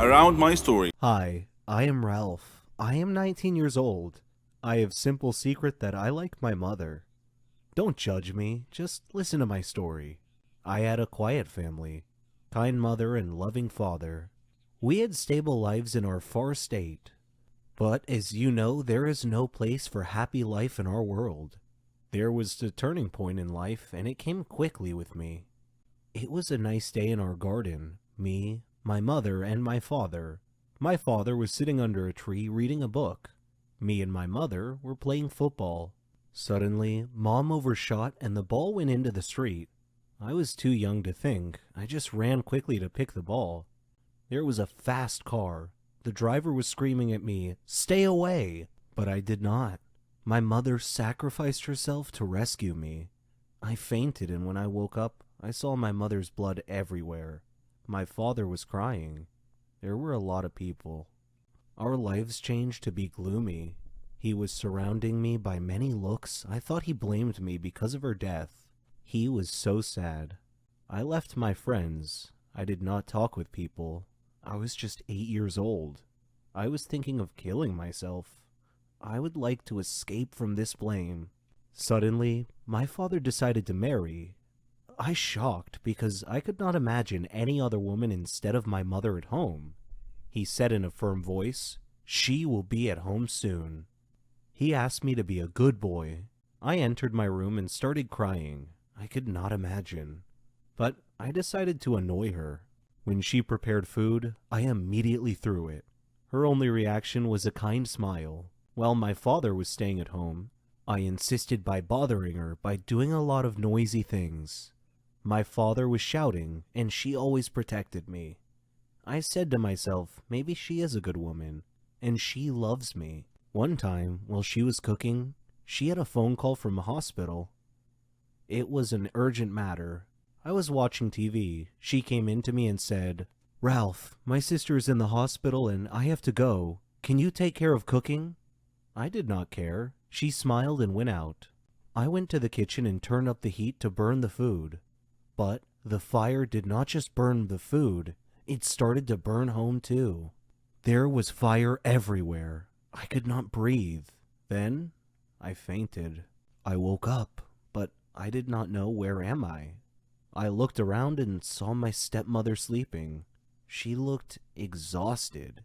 around my story. Hi, I am Ralph. I am 19 years old. I have simple secret that I like my mother. Don't judge me, just listen to my story. I had a quiet family, kind mother and loving father. We had stable lives in our far state. But as you know, there is no place for happy life in our world. There was a turning point in life, and it came quickly with me. It was a nice day in our garden, me, my mother, and my father. My father was sitting under a tree reading a book. Me and my mother were playing football. Suddenly, Mom overshot and the ball went into the street. I was too young to think. I just ran quickly to pick the ball. There was a fast car. The driver was screaming at me, "Stay away!" But I did not. My mother sacrificed herself to rescue me. I fainted, and when I woke up, I saw my mother's blood everywhere. My father was crying. There were a lot of people. Our lives changed to be gloomy. He was surrounding me by many looks. I thought he blamed me because of her death. He was so sad. I left my friends. I did not talk with people. I was just 8 years old. I was thinking of killing myself. I would like to escape from this blame. Suddenly, my father decided to marry. I shocked because I could not imagine any other woman instead of my mother at home. He said in a firm voice, "She will be at home soon." He asked me to be a good boy. I entered my room and started crying. I could not imagine. But I decided to annoy her. When she prepared food, I immediately threw it. Her only reaction was a kind smile. While my father was staying at home, I insisted by bothering her by doing a lot of noisy things. My father was shouting, and she always protected me. I said to myself, maybe she is a good woman, and she loves me. One time, while she was cooking, she had a phone call from a hospital. It was an urgent matter. I was watching TV. She came in to me and said, "Ralph, my sister is in the hospital and I have to go. Can you take care of cooking?" I did not care. She smiled and went out. I went to the kitchen and turned up the heat to burn the food. But the fire did not just burn the food, it started to burn home too. There was fire everywhere. I could not breathe. Then I fainted. I woke up, but I did not know where am I. I looked around and saw my stepmother sleeping. She looked exhausted,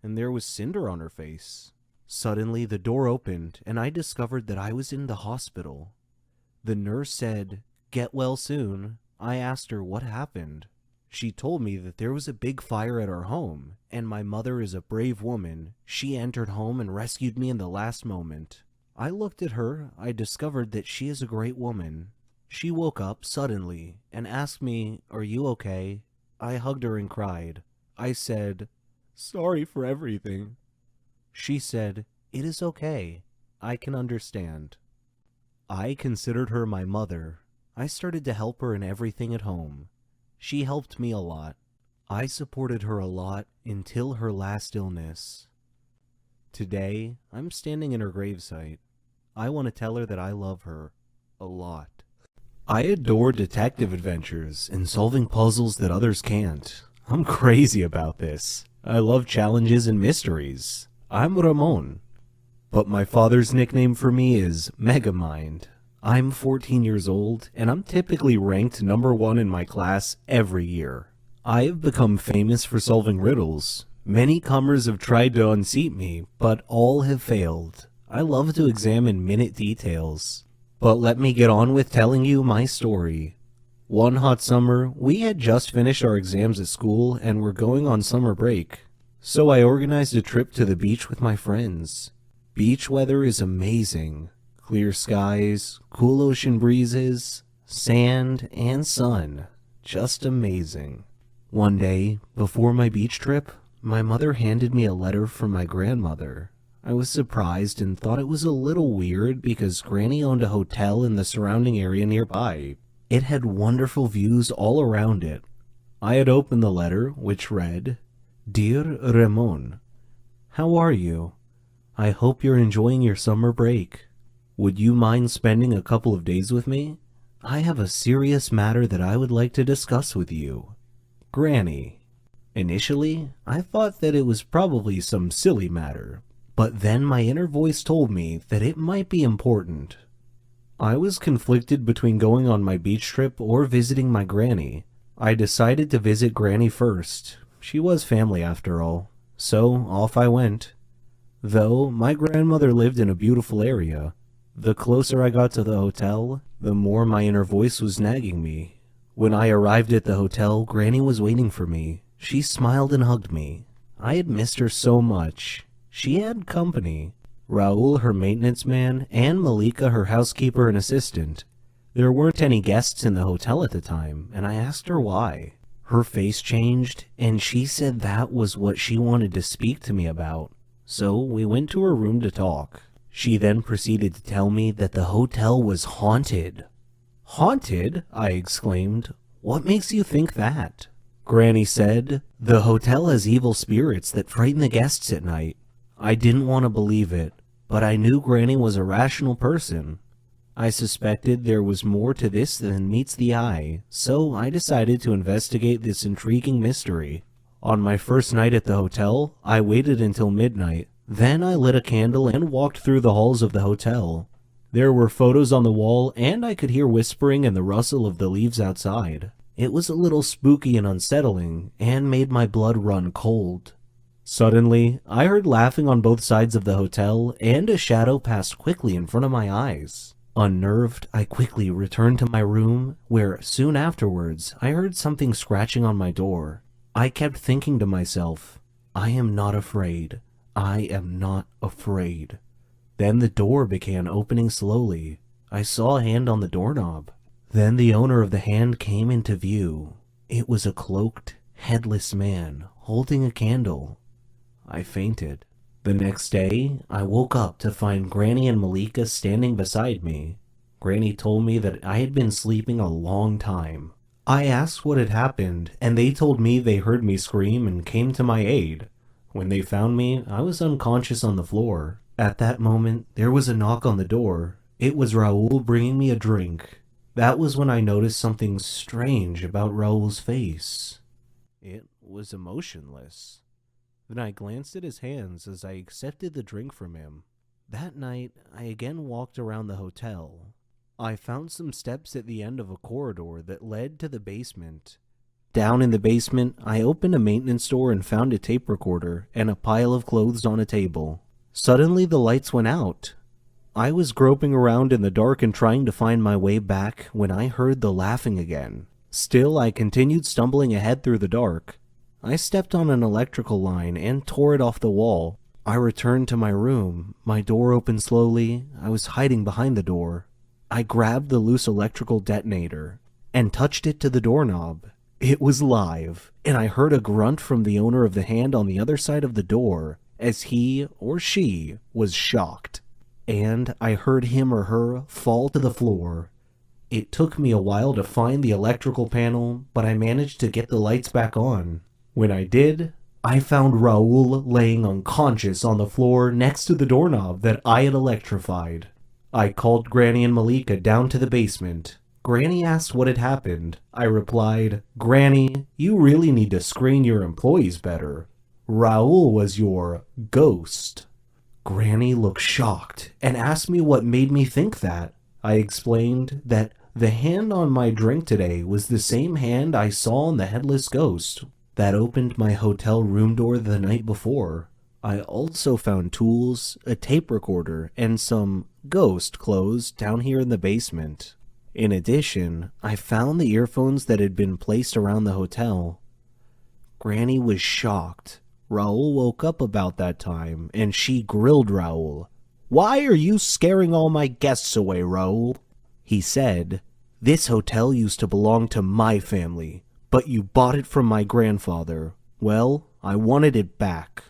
and there was cinder on her face. Suddenly the door opened, and I discovered that I was in the hospital. The nurse said, "Get well soon." I asked her what happened. She told me that there was a big fire at our home, and my mother is a brave woman. She entered home and rescued me in the last moment. I looked at her. I discovered that she is a great woman. She woke up suddenly and asked me, "Are you okay?" I hugged her and cried. I said, "Sorry for everything." She said, "It is okay. I can understand." I considered her my mother. I started to help her in everything at home. She helped me a lot. I supported her a lot until her last illness. Today, I'm standing in her gravesite. I want to tell her that I love her a lot. I adore detective adventures and solving puzzles that others can't. I'm crazy about this. I love challenges and mysteries. I'm Ramon. But my father's nickname for me is Megamind. I'm 14 years old, and I'm typically ranked number 1 in my class every year. I have become famous for solving riddles. Many comers have tried to unseat me, but all have failed. I love to examine minute details. But let me get on with telling you my story. One hot summer, we had just finished our exams at school and were going on summer break. So I organized a trip to the beach with my friends. Beach weather is amazing. Clear skies, cool ocean breezes, sand, and sun. Just amazing. One day, before my beach trip, my mother handed me a letter from my grandmother. I was surprised and thought it was a little weird because Granny owned a hotel in the surrounding area nearby. It had wonderful views all around it. I had opened the letter, which read, "Dear Ramon, how are you? I hope you're enjoying your summer break. Would you mind spending a couple of days with me? I have a serious matter that I would like to discuss with you. Granny." Initially, I thought that it was probably some silly matter, but then my inner voice told me that it might be important. I was conflicted between going on my beach trip or visiting my granny. I decided to visit Granny first. She was family after all, so off I went. Though my grandmother lived in a beautiful area, the closer I got to the hotel, the more my inner voice was nagging me. When I arrived at the hotel, Granny was waiting for me. She smiled and hugged me. I had missed her so much. She had company. Raul, her maintenance man, and Malika, her housekeeper and assistant. There weren't any guests in the hotel at the time, and I asked her why. Her face changed, and she said that was what she wanted to speak to me about. So we went to her room to talk. She then proceeded to tell me that the hotel was haunted. Haunted? I exclaimed. What makes you think that? Granny said, the hotel has evil spirits that frighten the guests at night. I didn't want to believe it, but I knew Granny was a rational person. I suspected there was more to this than meets the eye, so I decided to investigate this intriguing mystery. On my first night at the hotel, I waited until midnight. Then I lit a candle and walked through the halls of the hotel. There were photos on the wall, and I could hear whispering and the rustle of the leaves outside. It was a little spooky and unsettling, and made my blood run cold. Suddenly, I heard laughing on both sides of the hotel, and a shadow passed quickly in front of my eyes. Unnerved, I quickly returned to my room, where soon afterwards I heard something scratching on my door. I kept thinking to myself, I am not afraid. I am not afraid. Then the door began opening slowly. I saw a hand on the doorknob. Then the owner of the hand came into view. It was a cloaked, headless man holding a candle. I fainted. The next day, I woke up to find Granny and Malika standing beside me. Granny told me that I had been sleeping a long time. I asked what had happened, and they told me they heard me scream and came to my aid. When they found me, I was unconscious on the floor. At that moment, there was a knock on the door. It was Raul bringing me a drink. That was when I noticed something strange about Raul's face. It was emotionless. Then I glanced at his hands as I accepted the drink from him. That night, I again walked around the hotel. I found some steps at the end of a corridor that led to the basement. Down in the basement, I opened a maintenance door and found a tape recorder and a pile of clothes on a table. Suddenly, the lights went out. I was groping around in the dark and trying to find my way back when I heard the laughing again. Still, I continued stumbling ahead through the dark. I stepped on an electrical line and tore it off the wall. I returned to my room. My door opened slowly. I was hiding behind the door. I grabbed the loose electrical detonator and touched it to the doorknob. It was live, and I heard a grunt from the owner of the hand on the other side of the door as he or she was shocked. And I heard him or her fall to the floor. It took me a while to find the electrical panel, but I managed to get the lights back on. When I did, I found Raul laying unconscious on the floor next to the doorknob that I had electrified. I called Granny and Malika down to the basement. Granny asked what had happened. I replied, Granny, you really need to screen your employees better. Raul was your ghost. Granny looked shocked and asked me what made me think that. I explained that the hand on my drink today was the same hand I saw on the headless ghost that opened my hotel room door the night before. I also found tools, a tape recorder, and some ghost clothes down here in the basement. In addition, I found the earphones that had been placed around the hotel. Granny was shocked. Raul woke up about that time, and she grilled Raul. Why are you scaring all my guests away, Raul? He said, this hotel used to belong to my family, but you bought it from my grandfather. Well, I wanted it back.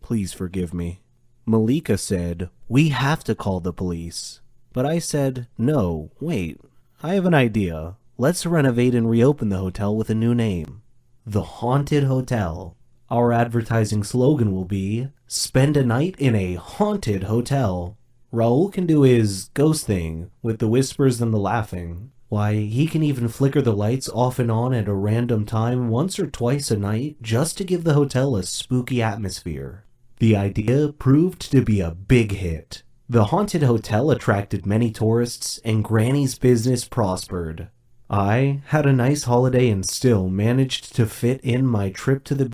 Please forgive me. Malika said, we have to call the police. But I said, no, wait, I have an idea. Let's renovate and reopen the hotel with a new name. The Haunted Hotel. Our advertising slogan will be, spend a night in a haunted hotel. Raul can do his ghost thing with the whispers and the laughing, Why, he can even flicker the lights off and on at a random time once or twice a night just to give the hotel a spooky atmosphere. The idea proved to be a big hit. The haunted hotel attracted many tourists, and Granny's business prospered. I had a nice holiday and still managed to fit in my trip to the